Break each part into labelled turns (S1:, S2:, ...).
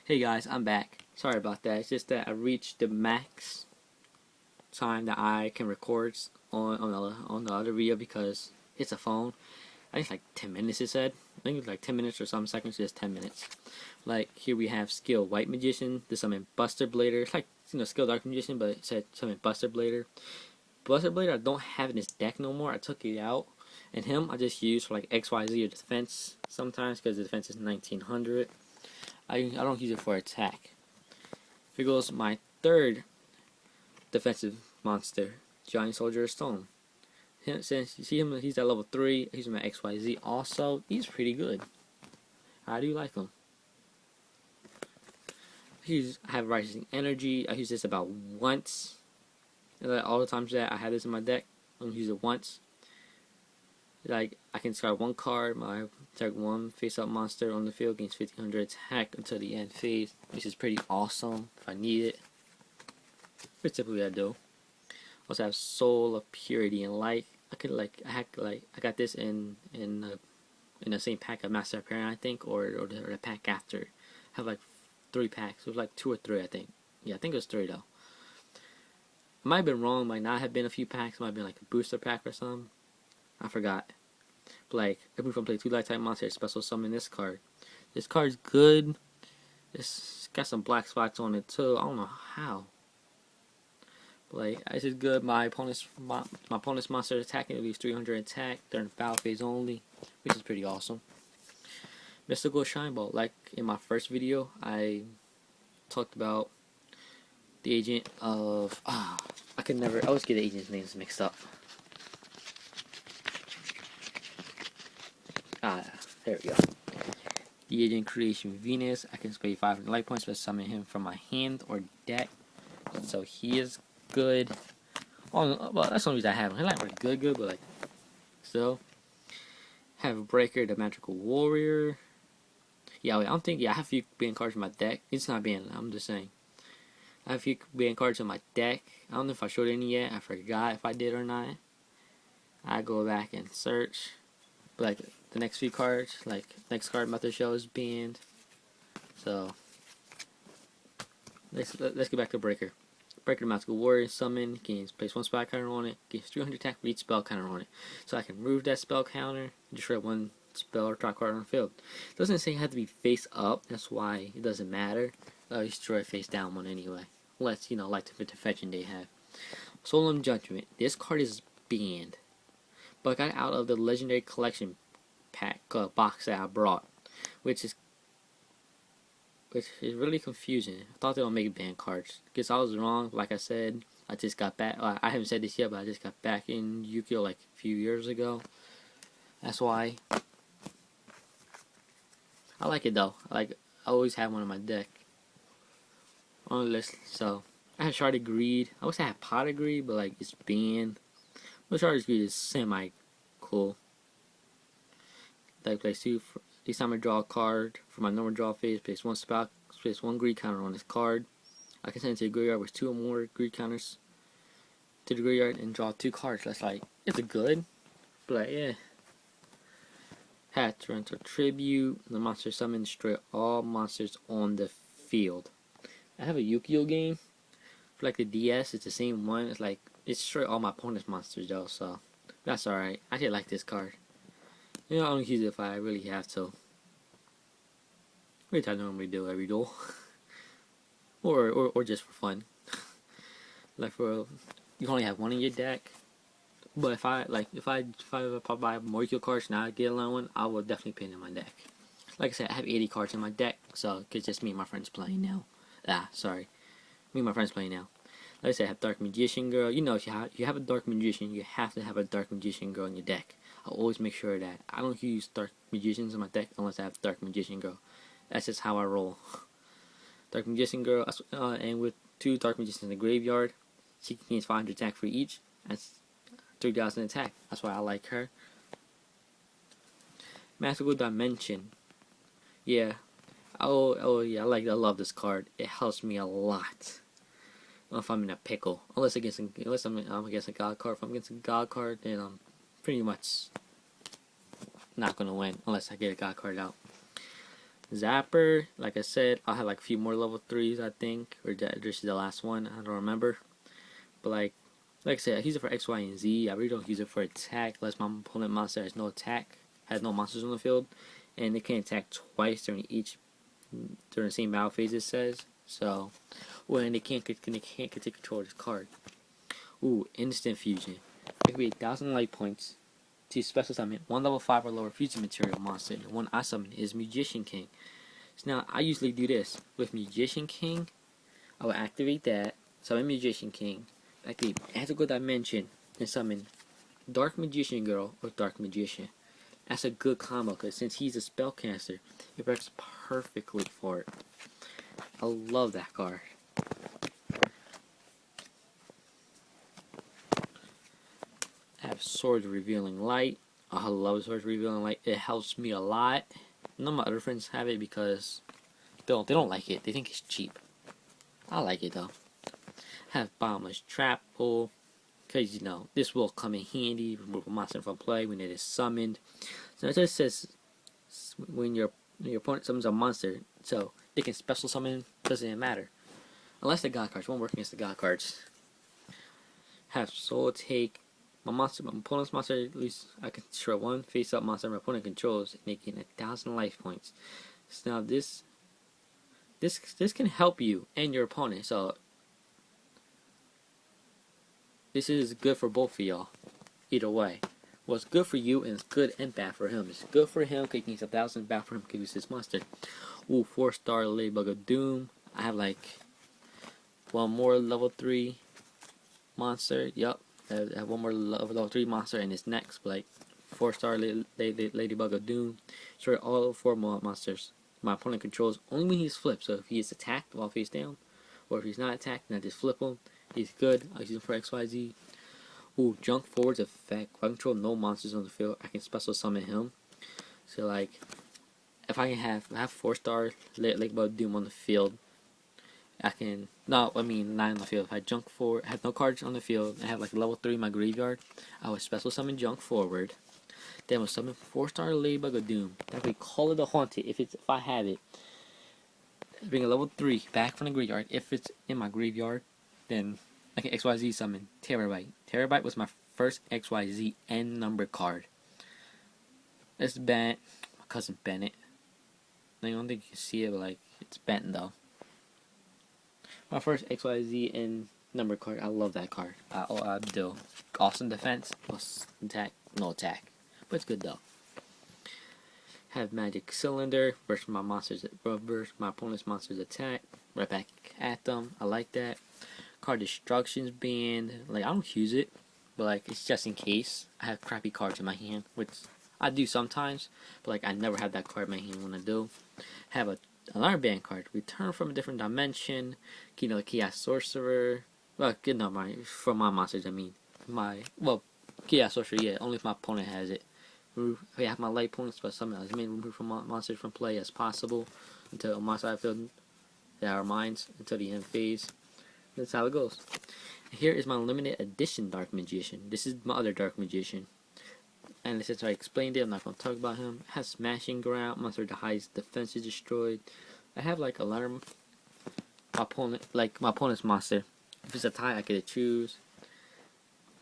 S1: Hey guys, I'm back. Sorry about that. It's just that I reached the max time that I can record on the other video because it's a phone. I think it's like 10 minutes it said. I think it's like 10 minutes or some seconds, just 10 minutes. Like here we have Skill White Magician, this summon Buster Blader. It's like Skill Dark Magician, but it said summon Buster Blader. Buster Blader I don't have in this deck no more. I took it out. And him I just use for like XYZ or defense sometimes because the defense is 1900. I don't use it for attack. Here goes my third defensive monster, Giant Soldier of Stone. Since you see him, he's at level 3. He's my XYZ also. He's pretty good. How do you like him? I have Rising Energy. I use this about once. All the times that I had this in my deck, I only use it once. Like, I can discard one card, my target one face-up monster on the field gains 1500 attack until the end phase, which is pretty awesome if I need it. Which typically I do. Also have Soul of Purity and Light. I got this in the same pack of Master of Parent, I think, or the pack after. I have like 3 packs. It was like 2 or 3, I think. Yeah, I think it was 3 though. I might have been wrong. Might not have been a few packs. It might have been like a booster pack or something. I forgot. But like, every time I play 2 light type monsters, special summon this card. This card's good. It's got some black spots on it too. I don't know how. But like, this is good. My opponent's monster attacking at least 300 attack during battle phase only, which is pretty awesome. Mystical Shine Ball. Like in my first video, I talked about the agent of I always get the agent's names mixed up. There we go. The Agent Creation Venus. I can pay 500 light points to summon him from my hand or deck. So he is good. Oh, well, that's the only reason I have him. He's not really good, but like, still. Have Breaker, the Magical Warrior. Yeah, wait, I have a few ban cards in my deck. It's not banned, I'm just saying. I have a few ban cards in my deck. I don't know if I showed any yet. I forgot if I did or not. I go back and search. But like, the next few cards, like, next card Method Show is banned. So, let's get back to Breaker. Breaker the Magical Warrior summon, gains place 1 spell counter on it, gains 300 attack for each spell counter on it. So I can remove that spell counter and destroy 1 spell or draw card on the field. It doesn't say it has to be face up, that's why it doesn't matter. I destroy face down one anyway. Unless, like the Fetching they have. Solemn Judgment. This card is banned. But I got out of the Legendary Collection pack box that I brought. Which is really confusing. I thought they would make ban cards. Guess I was wrong. Like I said, I just got back. I haven't said this yet, but I just got back in Yu-Gi-Oh! Like a few years ago. That's why. I like it though. I always have one in my deck. On the list. So I have Sharded Greed. I wish I had Pot of Greed, but like it's banned. But Sharded Greed is semi cool. Like place 2. Each time I draw a card for my normal draw phase, place 1 spell, place 1 greed counter on this card. I can send it to the graveyard with 2 or more greed counters to the graveyard and draw 2 cards. That's like, it's a good, but like, yeah. Hat Torrential Tribute. The monster summon, destroy all monsters on the field. I have a Yu-Gi-Oh game for like the DS. It's the same one. It's like, it destroy all my opponent's monsters though, so that's alright. I did like this card. I only use it if I really have to. Which I normally do every duel. or just for fun. Like you can only have one in your deck. But if I buy more Yu-Gi-Oh cards and I get another one, I will definitely put it in my deck. Like I said, I have 80 cards in my deck, so it's just me and my friends playing now. Me and my friends playing now. Like I said, I have Dark Magician Girl. If you have a Dark Magician, you have to have a Dark Magician Girl in your deck. I always make sure that I don't use Dark Magicians in my deck unless I have Dark Magician Girl. That's just how I roll. Dark Magician Girl, and with 2 Dark Magicians in the graveyard, she gains 500 attack for each. That's 3,000 attack. That's why I like her. Magical Dimension. Yeah. Oh yeah. I love this card. It helps me a lot. If I'm in a pickle, unless I'm against a God card. If I'm against a God card, then I'm pretty much not gonna win unless I get a God card out. Zapper, like I said, I'll have like a few more level 3s, I think, or this is the last one. I don't remember. But like I said, I use it for X, Y, and Z. I really don't use it for attack unless my opponent monster has no attack, has no monsters on the field, and they can attack twice during the same battle phase. It says so. When they can't take control of this card. Ooh, instant fusion. It could be 1,000 light points to special summon one level 5 or lower fusion material monster. The one I summon is Magician King. So now I usually do this with Magician King. I will activate that, summon Magician King, activate Magical Dimension, and summon Dark Magician Girl or Dark Magician. That's a good combo because since he's a spellcaster, it works perfectly for it. I love that card. I have Sword Revealing Light. I love Sword Revealing Light. It helps me a lot. None of my other friends have it because they don't like it. They think it's cheap. I like it though. I have Bottomless Trap Pull. Because, you know, this will come in handy. Remove a monster from play when it is summoned. So it just says when your opponent summons a monster, so they can special summon, doesn't even matter. Unless the God cards won't work against the God cards. Have Soul Take. My opponent's monster, at least I can control one face up monster my opponent controls, making 1,000 life points. So now this can help you and your opponent. So this is good for both of y'all. Either way. What's good for you and it's good and bad for him. It's good for him because he needs 1,000, bad for him because he's his monster. Ooh, 4-star Ladybug of Doom. I have like one more level 3 monster. Yup. I have one more level 3 monster in his next, but like 4-star Ladybug of Doom. Destroy all 4 monsters my opponent controls only when he's flipped. So if he is attacked while face down, or if he's not attacked, then I just flip him. He's good. I use him for XYZ. Ooh, Junk Forward's effect. If I control no monsters on the field, I can special summon him. So like, if I have 4-star Ladybug Doom on the field, I can not on the field. If I Junk Forward, have no cards on the field, I have like level 3 in my graveyard, I would special summon Junk Forward. Then I would summon 4-star Ladybug of Doom. That way, Call of the Haunted. If I have it, bring a level 3 back from the graveyard. If it's in my graveyard, then I can XYZ summon Terabyte. Terabyte was my first XYZ N number card. It's Bennett, my cousin Bennett. I don't think you can see it, but like it's Bent though. My first XYZ N number card. I love that card. I do. Awesome defense, plus attack, no attack, but it's good though. Have Magic Cylinder versus my opponent's monsters attack. Right back at them. I like that. Card Destruction's banned. Like I don't use it, but like it's just in case. I have crappy cards in my hand, which I do sometimes, but like I never have that card in my hand when I do. Have another banned card. Return from a different dimension. Chaos Sorcerer. Well, good no, for my monsters. I mean, Chaos Sorcerer. Yeah, only if my opponent has it. I have my light points, but something else. Remove from monsters from play as possible until my side field that are mine until the end phase. That's how it goes. Here is my limited edition Dark Magician. This is my other Dark Magician. And since I explained it, I'm not going to talk about him. It has Smashing Ground. Monster the highest defense is destroyed. I have like a lot of my opponent's monster. If it's a tie, I get to choose.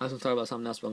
S1: I was going to talk about something else, but I'm